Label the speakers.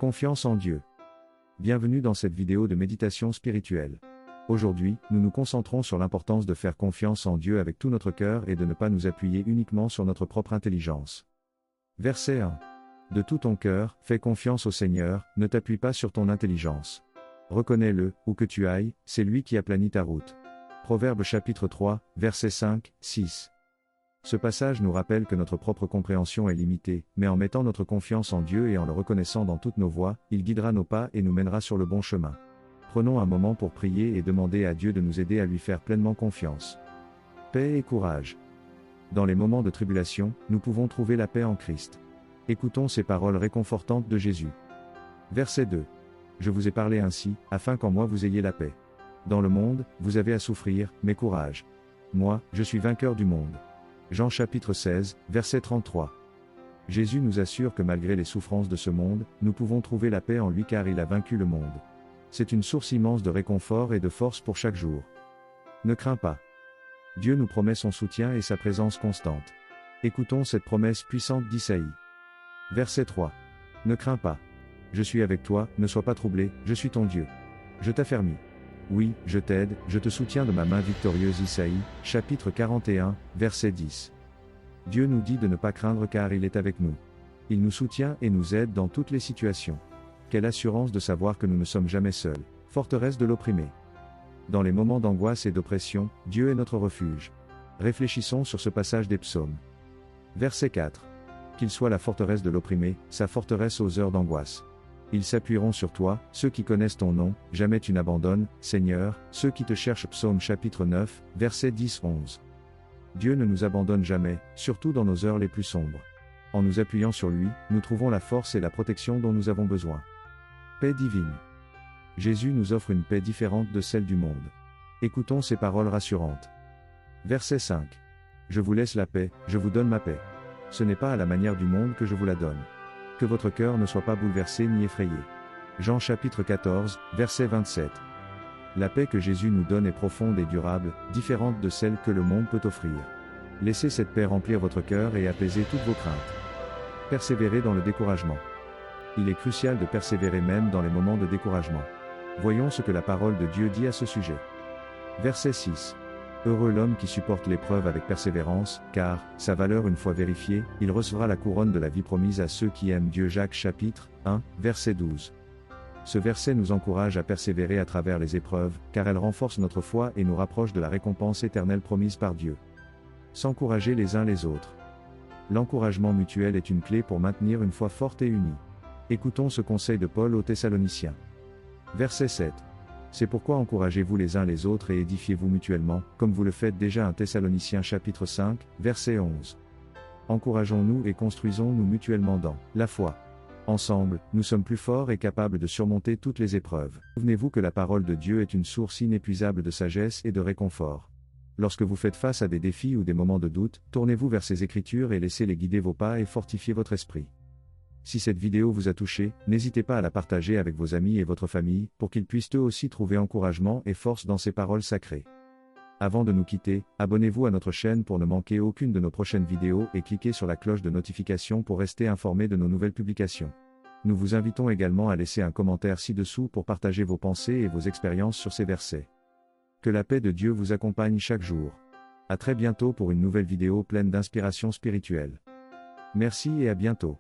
Speaker 1: Confiance en Dieu. Bienvenue dans cette vidéo de méditation spirituelle. Aujourd'hui, nous nous concentrons sur l'importance de faire confiance en Dieu avec tout notre cœur et de ne pas nous appuyer uniquement sur notre propre intelligence. Verset 1. De tout ton cœur, fais confiance au Seigneur, ne t'appuie pas sur ton intelligence. Reconnais-le, où que tu ailles, c'est lui qui aplanit ta route. Proverbe chapitre 3, versets 5, 6. Ce passage nous rappelle que notre propre compréhension est limitée, mais en mettant notre confiance en Dieu et en le reconnaissant dans toutes nos voies, il guidera nos pas et nous mènera sur le bon chemin. Prenons un moment pour prier et demander à Dieu de nous aider à lui faire pleinement confiance. Paix et courage. Dans les moments de tribulation, nous pouvons trouver la paix en Christ. Écoutons ces paroles réconfortantes de Jésus. Verset 2. Je vous ai parlé ainsi, afin qu'en moi vous ayez la paix. Dans le monde, vous avez à souffrir, mais courage. Moi, je suis vainqueur du monde. Jean chapitre 16, verset 33. Jésus nous assure que malgré les souffrances de ce monde, nous pouvons trouver la paix en lui car il a vaincu le monde. C'est une source immense de réconfort et de force pour chaque jour. Ne crains pas. Dieu nous promet son soutien et sa présence constante. Écoutons cette promesse puissante d'Isaïe. Verset 3. Ne crains pas. Je suis avec toi, ne sois pas troublé, je suis ton Dieu. Je t'affermis. Oui, je t'aide, je te soutiens de ma main victorieuse. Isaïe, chapitre 41, verset 10. Dieu nous dit de ne pas craindre car il est avec nous. Il nous soutient et nous aide dans toutes les situations. Quelle assurance de savoir que nous ne sommes jamais seuls, forteresse de l'opprimé. Dans les moments d'angoisse et d'oppression, Dieu est notre refuge. Réfléchissons sur ce passage des psaumes. Verset 4. Qu'il soit la forteresse de l'opprimé, sa forteresse aux heures d'angoisse. Ils s'appuieront sur toi, ceux qui connaissent ton nom, jamais tu n'abandonnes, Seigneur, ceux qui te cherchent. Psaume chapitre 9, versets 10-11. Dieu ne nous abandonne jamais, surtout dans nos heures les plus sombres. En nous appuyant sur lui, nous trouvons la force et la protection dont nous avons besoin. Paix divine. Jésus nous offre une paix différente de celle du monde. Écoutons ces paroles rassurantes. Verset 5. Je vous laisse la paix, je vous donne ma paix. Ce n'est pas à la manière du monde que je vous la donne. Que votre cœur ne soit pas bouleversé ni effrayé. Jean chapitre 14, verset 27. La paix que Jésus nous donne est profonde et durable, différente de celle que le monde peut offrir. Laissez cette paix remplir votre cœur et apaiser toutes vos craintes. Persévérez dans le découragement. Il est crucial de persévérer même dans les moments de découragement. Voyons ce que la parole de Dieu dit à ce sujet. Verset 6. Heureux l'homme qui supporte l'épreuve avec persévérance, car, sa valeur une fois vérifiée, il recevra la couronne de la vie promise à ceux qui aiment Dieu. Jacques chapitre 1, verset 12. Ce verset nous encourage à persévérer à travers les épreuves, car elles renforcent notre foi et nous rapprochent de la récompense éternelle promise par Dieu. S'encourager les uns les autres. L'encouragement mutuel est une clé pour maintenir une foi forte et unie. Écoutons ce conseil de Paul aux Thessaloniciens. Verset 7. C'est pourquoi encouragez-vous les uns les autres et édifiez-vous mutuellement, comme vous le faites déjà. 1 Thessaloniciens chapitre 5, verset 11. Encourageons-nous et construisons-nous mutuellement dans la foi. Ensemble, nous sommes plus forts et capables de surmonter toutes les épreuves. Souvenez-vous que la parole de Dieu est une source inépuisable de sagesse et de réconfort. Lorsque vous faites face à des défis ou des moments de doute, tournez-vous vers ces Écritures et laissez-les guider vos pas et fortifier votre esprit. Si cette vidéo vous a touché, n'hésitez pas à la partager avec vos amis et votre famille, pour qu'ils puissent eux aussi trouver encouragement et force dans ces paroles sacrées. Avant de nous quitter, abonnez-vous à notre chaîne pour ne manquer aucune de nos prochaines vidéos et cliquez sur la cloche de notification pour rester informé de nos nouvelles publications. Nous vous invitons également à laisser un commentaire ci-dessous pour partager vos pensées et vos expériences sur ces versets. Que la paix de Dieu vous accompagne chaque jour. À très bientôt pour une nouvelle vidéo pleine d'inspiration spirituelle. Merci et à bientôt.